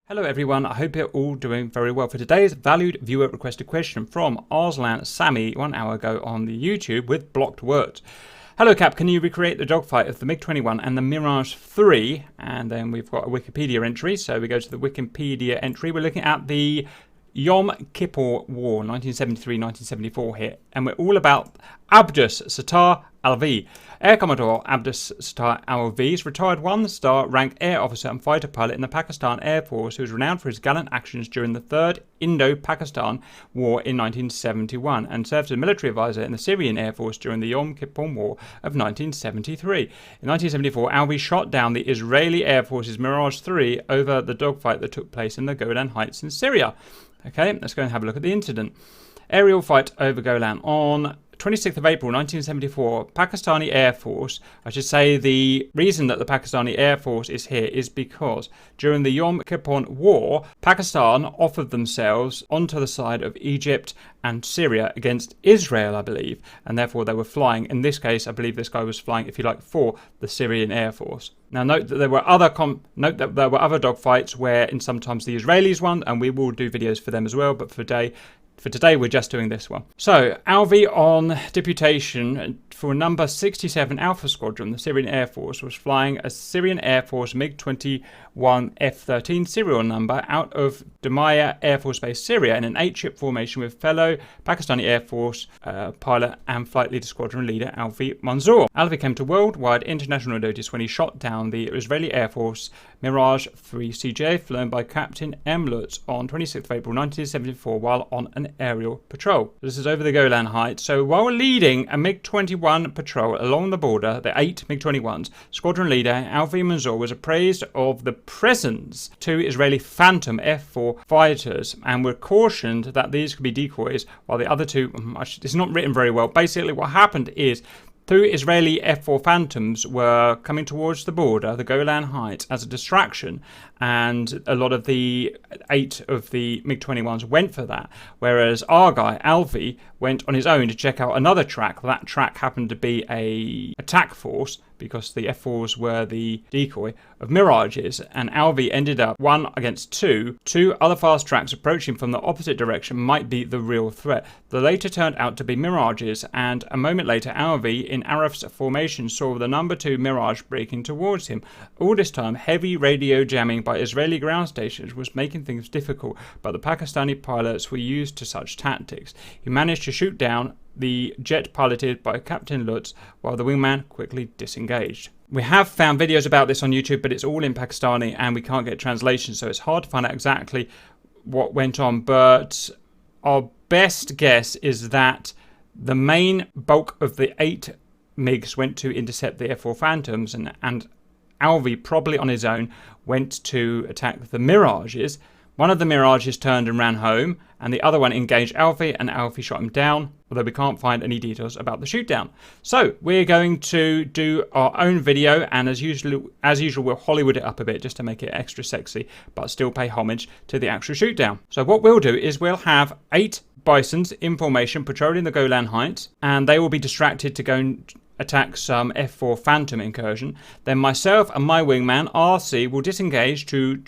Hello everyone, I hope you're all doing very well. For today's valued viewer requested question from Arslan Sammy 1 hour ago on the YouTube with blocked words. Hello Cap, can you recreate the dogfight of the MiG-21 and the Mirage 3? And then we've got a Wikipedia entry, so we go to the Wikipedia entry. We're looking at the Yom Kippur War, 1973-1974 here, and we're all about Abdus Alvi. Air Commodore Abdus Alvi is retired one-star rank air officer and fighter pilot in the Pakistan Air Force who is renowned for his gallant actions during the Third Indo-Pakistan War in 1971 and served as military advisor in the Syrian Air Force during the Yom Kippur War of 1973. In 1974, Alvi shot down the Israeli Air Force's Mirage 3 over the dogfight that took place in the Golan Heights in Syria. Okay, let's go and have a look at the incident. Aerial fight over Golan on 26th of April 1974, Pakistani Air Force. I should say the reason that the Pakistani Air Force is here is because during the Yom Kippur War, Pakistan offered themselves onto the side of Egypt and Syria against Israel, I believe, and therefore they were flying. In this case, I believe this guy was flying, if you like, for the Syrian Air Force. Now, note that there were other dogfights where sometimes the Israelis won, and we will do videos for them as well. But for today, we're just doing this one. So, Alvi on deputation for number 67 Alpha Squadron, the Syrian Air Force, was flying a Syrian Air Force MiG-21 F-13 serial number out of Dumaya Air Force Base, Syria, in an 8-ship formation with fellow Pakistani Air Force pilot and flight leader squadron leader Alvi Manzoor. Alvi came to worldwide international notice when he shot down the Israeli Air Force Mirage 3 CJ flown by Captain M. Lutz on 26th of April 1974 while on an aerial patrol. This is over the Golan Heights. So while leading a MiG-21 patrol along the border, the 8 MiG-21s, squadron leader Alvi Manzoor was appraised of the presence of 2 Israeli Phantom F-4 fighters and were cautioned that these could be decoys, while the other 2, it's not written very well. Basically what happened is 2 Israeli F-4 Phantoms were coming towards the border, the Golan Heights, as a distraction, and a lot of the 8 of the MiG-21s went for that, whereas our guy, Alvi, went on his own to check out another track. That track happened to be a attack force, because the F-4s were the decoy of Mirages, and Alvi ended up 1 against 2. 2 other fast tracks approaching from the opposite direction might be the real threat. The later turned out to be Mirages, and a moment later Alvi, in Araf's formation, saw the number 2 Mirage breaking towards him. All this time, heavy radio jamming by Israeli ground stations was making things difficult, but the Pakistani pilots were used to such tactics. He managed to shoot down the jet piloted by Captain Lutz, while the wingman quickly disengaged. We have found videos about this on YouTube, but it's all in Pakistani and we can't get translations, so it's hard to find out exactly what went on. But our best guess is that the main bulk of the 8 MiGs went to intercept the F-4 Phantoms, and Alvi, probably on his own, went to attack the Mirages. One of the Mirages turned and ran home, and the other one engaged Alvi, and Alvi shot him down, although we can't find any details about the shoot down. So we're going to do our own video, and as usual, we'll Hollywood it up a bit just to make it extra sexy, but still pay homage to the actual shoot down. So what we'll do is we'll have 8 Bisons in formation patrolling the Golan Heights, and they will be distracted to go and attack some F-4 Phantom incursion. Then myself and my wingman RC will disengage to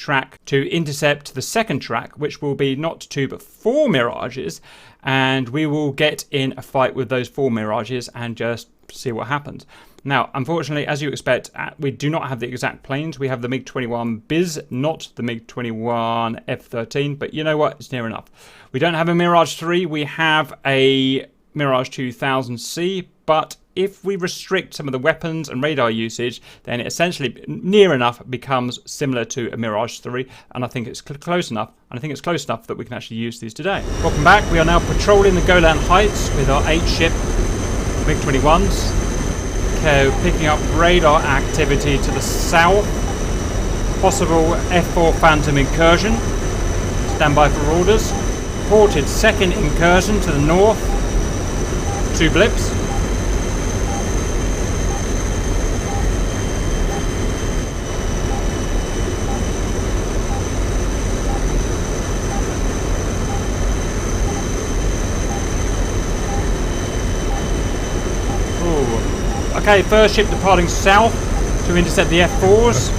intercept the second track, which will be not 2 but 4 Mirages, and we will get in a fight with those 4 Mirages and just see what happens. Now, unfortunately, as you expect, we do not have the exact planes. We have the MiG-21 Biz, not the MiG-21 F-13, but you know what? It's near enough. We don't have a Mirage 3. We have a Mirage 2000C, but if we restrict some of the weapons and radar usage, then it essentially near enough becomes similar to a Mirage 3, and I think it's close enough, that we can actually use these today. Welcome back. We are now patrolling the Golan Heights with our 8-ship MiG-21s, picking up radar activity to the south, possible F-4 Phantom incursion. Stand by for orders. Reported second incursion to the north, 2 blips. Okay, first ship departing south to intercept the F-4s.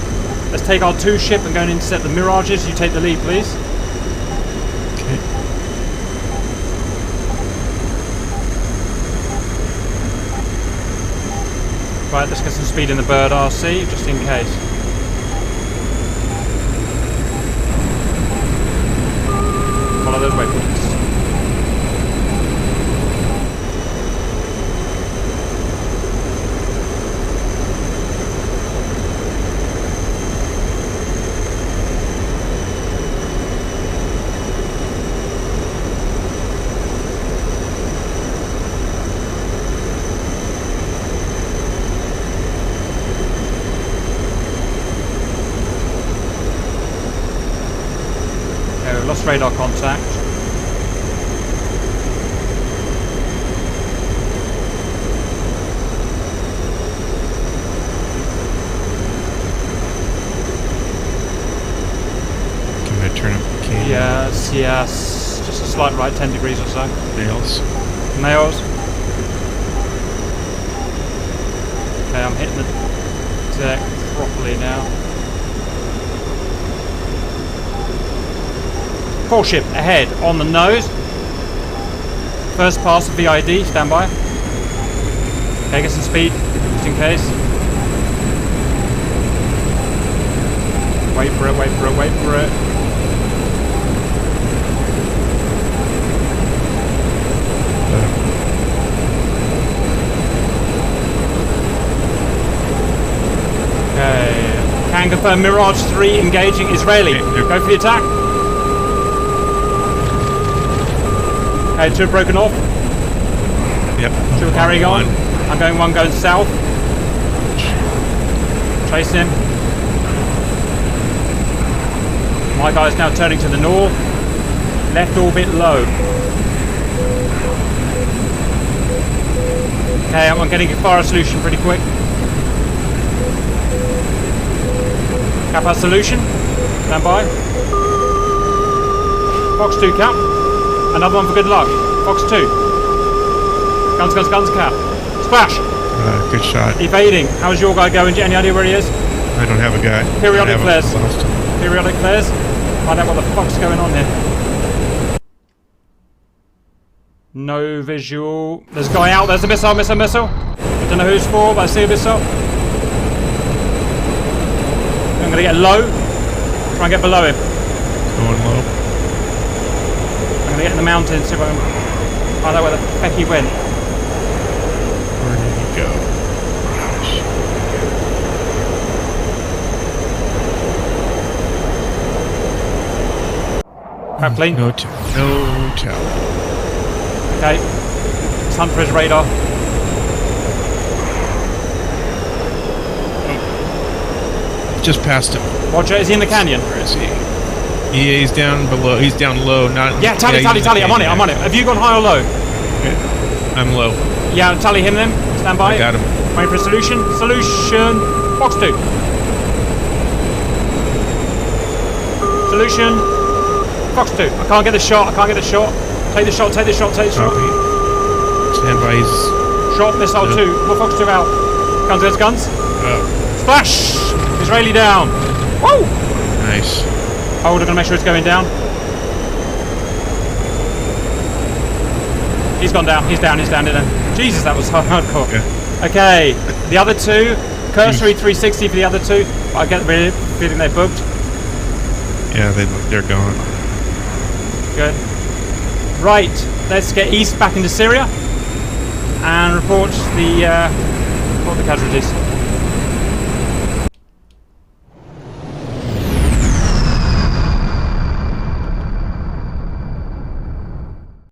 Let's take our 2 ship and go and intercept the Mirages. You take the lead, please. Okay. Right, let's get some speed in the Bird RC, just in case. Follow those waypoints. Lost radar contact. Can I turn up the camera? Yes, yes. Just a slight right, 10 degrees or so. Nails. Nails. Okay, I'm hitting the deck properly now. 4 ship ahead on the nose. First pass of VID, stand by. Okay, get some speed, just in case. Wait for it, wait for it, wait for it. Okay, can confirm Mirage 3 engaging Israeli. Go for the attack. Okay, 2 broken off. Yep. 2 are carrying on. I'm going 1 going south. Chase him. My guy's now turning to the north. Left orbit low. Okay, I'm getting a fire solution pretty quick. Cap solution. Stand by. Fox 2 cap. Another one for good luck. Fox 2. Guns, guns, guns, cap. Splash! Good shot. Evading. How's your guy going? Any idea where he is? I don't have a guy. Periodic flares. Periodic flares. Find out what the fuck's going on here. No visual. There's a guy out. There's a missile, missile, missile. I don't know who's for, but I see a missile. I'm going to get low. Try and get below him. Going low. I'm going to get in the mountains, see if I can find out where the heck he went. Where did he go? Crap clean. No tell. No tell. Okay. Let's hunt for his radar. Just past him. Roger, is he in the canyon? Where is he? Yeah, he's down below. He's down low. Not. Yeah, tally. I'm on it. I'm on it. Have you gone high or low? Okay. I'm low. Yeah, tally him then. Stand by. I got him. Waiting for a solution. Solution. Fox 2. Solution. Fox 2. I can't get the shot. I can't get the shot. Take the shot. Take the shot. Take the shot. Stand by. He's shot. Missile 2. Put Fox 2 out. Guns, guns, guns. Splash! Israeli down. Woo! Nice. Hold, I'm gonna make sure it's going down. He's gone down. He's down. He's down. Jesus, that was hardcore. Yeah. Okay, the other 2. Cursory 360 for the other 2. I get the feeling they're booked. Yeah, they're gone. Good. Right, let's get east back into Syria and report the casualties.